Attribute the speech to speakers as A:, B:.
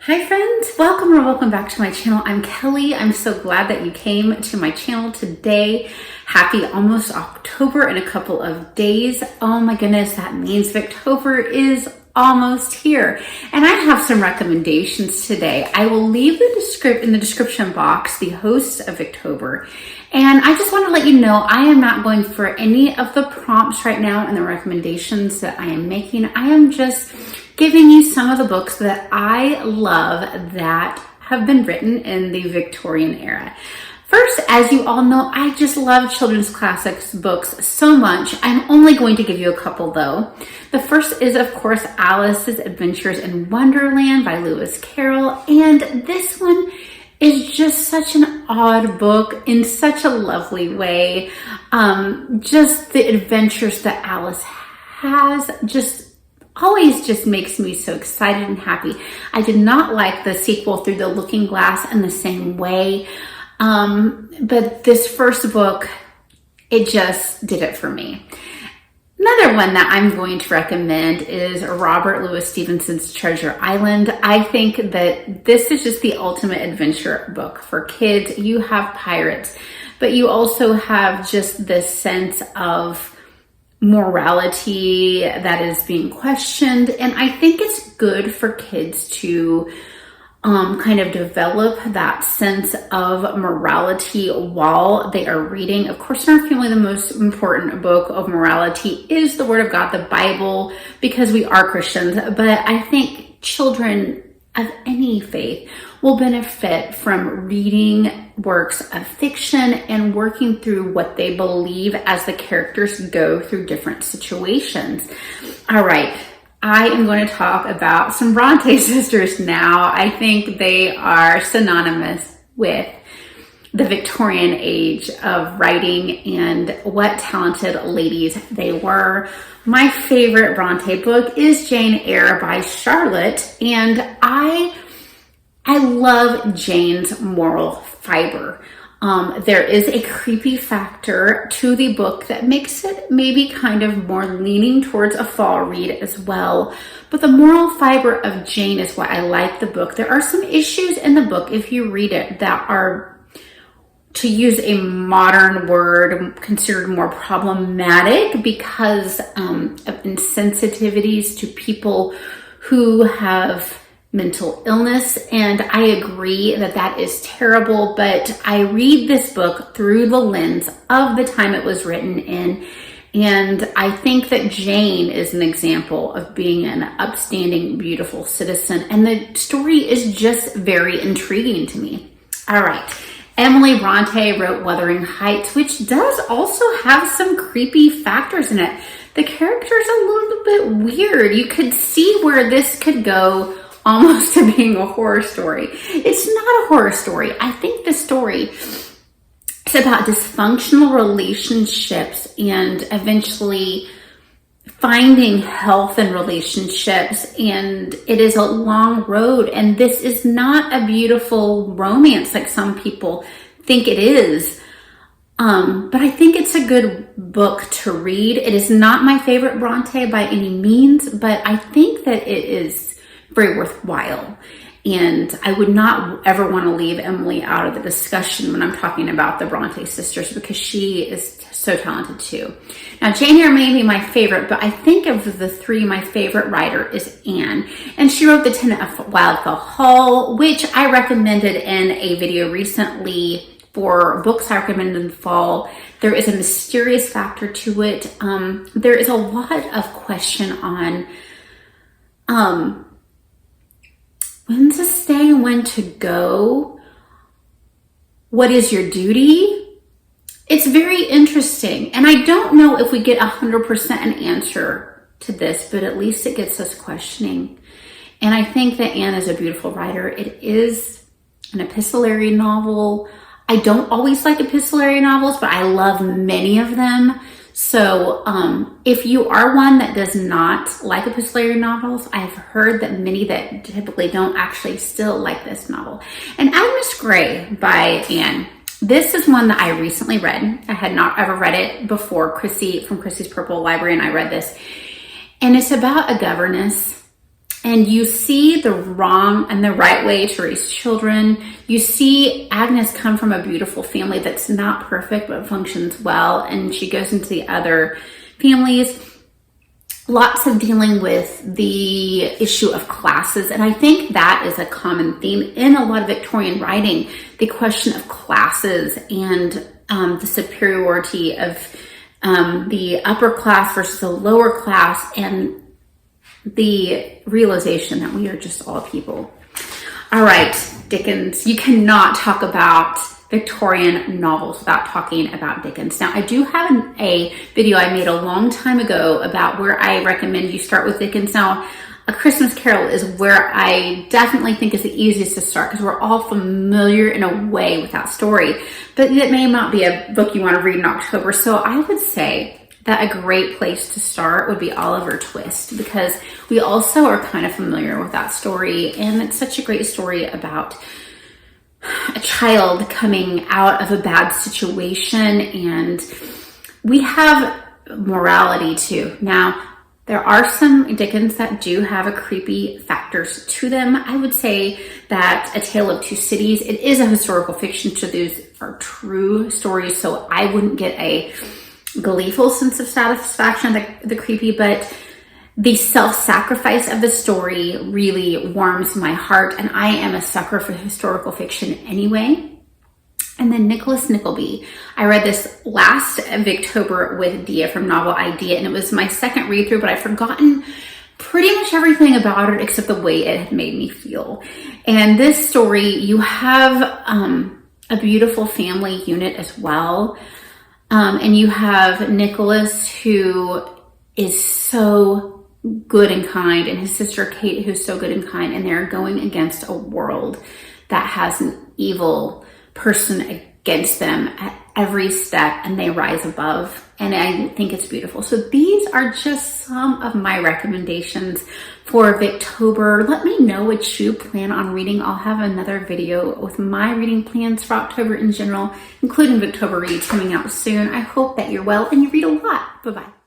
A: Hi friends, welcome or welcome back to my channel. I'm Kelly. I'm so glad that you came to my channel today. Happy almost October in a couple of days. Oh my goodness, that means Victober is almost here. And I have some recommendations today. I will leave in the description box the host of Victober. And I just want to let you know I am not going for any of the prompts right now and the recommendations that I am making. I am just giving you some of the books that I love that have been written in the Victorian era. First, as you all know, I just love children's classics books so much. I'm only going to give you a couple though. The first is, of course, Alice's Adventures in Wonderland by Lewis Carroll. And this one is just such an odd book in such a lovely way. Just the adventures that Alice has always just makes me so excited and happy. I did not like the sequel Through the Looking Glass in the same way. But this first book, it just did it for me. Another one that I'm going to recommend is Robert Louis Stevenson's Treasure Island. I think that this is just the ultimate adventure book for kids. You have pirates, but you also have just this sense of morality that is being questioned. And I think it's good for kids to kind of develop that sense of morality while they are reading. Of course, in our family, the most important book of morality is the Word of God, the Bible, because we are Christians. But I think children of any faith will benefit from reading works of fiction and working through what they believe as the characters go through different situations. All right, I am going to talk about some Bronte sisters now. I think they are synonymous with the Victorian age of writing and what talented ladies they were. My favorite Bronte book is Jane Eyre by Charlotte, and I love Jane's moral fiber. There is a creepy factor to the book that makes it maybe kind of more leaning towards a fall read as well. But the moral fiber of Jane is why I like the book. There are some issues in the book, if you read it, that are, to use a modern word, considered more problematic because of insensitivities to people who have mental illness. And I agree that that is terrible, but I read this book through the lens of the time it was written in. And I think that Jane is an example of being an upstanding, beautiful citizen. And the story is just very intriguing to me. All right. Emily Bronte wrote Wuthering Heights, which does also have some creepy factors in it. The character's a little bit weird. You could see where this could go almost to being a horror story. It's not a horror story. I think the story is about dysfunctional relationships and eventually finding health in relationships, and it is a long road, and this is not a beautiful romance like some people think it is. But I think it's a good book to read. It is not my favorite Bronte by any means, but I think that it is very worthwhile. And I would not ever want to leave Emily out of the discussion when I'm talking about the Bronte sisters, because she is so talented too. Now, Jane Eyre may be my favorite, but I think of the three, my favorite writer is Anne. And she wrote The Tenant of Wildfell Hall, which I recommended in a video recently for books I recommend in the fall. There is a mysterious factor to it. There is a lot of question on when to stay and when to go. What is your duty? It's very interesting. And I don't know if we get 100% an answer to this, but at least it gets us questioning. And I think that Anne is a beautiful writer. It is an epistolary novel. I don't always like epistolary novels, but I love many of them. So if you are one that does not like epistolary novels, I've heard that many that typically don't actually still like this novel. And Agnes Grey by Anne. This is one that I recently read. I had not ever read it before. Chrissy from Chrissy's Purple Library and I read this. And it's about a governess And you see the wrong and the right way to raise children. You see Agnes come from a beautiful family that's not perfect, but functions well. And she goes into the other families. Lots of dealing with the issue of classes. And I think that is a common theme in a lot of Victorian writing, the question of classes and the superiority of the upper class versus the lower class, and the realization that we are just all people. All right, Dickens, you cannot talk about Victorian novels without talking about Dickens. Now, I do have a video I made a long time ago about where I recommend you start with Dickens. Now, A Christmas Carol is where I definitely think is the easiest to start because we're all familiar in a way with that story, but it may not be a book you want to read in October. So I would say that a great place to start would be Oliver Twist, because we also are kind of familiar with that story, and it's such a great story about a child coming out of a bad situation, and we have morality too. Now, there are some Dickens that do have a creepy factors to them. I would say that A Tale of Two Cities, it is a historical fiction, so those are true stories, so I wouldn't get a gleeful sense of satisfaction of the creepy, but the self-sacrifice of the story really warms my heart, and I am a sucker for historical fiction anyway. And then Nicholas Nickleby. I read this last Victober with Dia from Novel Idea, and it was my second read through, but I've forgotten pretty much everything about it except the way it had made me feel. And this story, you have a beautiful family unit as well. And you have Nicholas, who is so good and kind, and his sister Kate, who's so good and kind, and they're going against a world that has an evil person against them at every step, and they rise above. And I think it's beautiful. So these are just some of my recommendations for Victober. Let me know what you plan on reading. I'll have another video with my reading plans for October in general, including Victober reads, coming out soon. I hope that you're well and you read a lot. Bye-bye.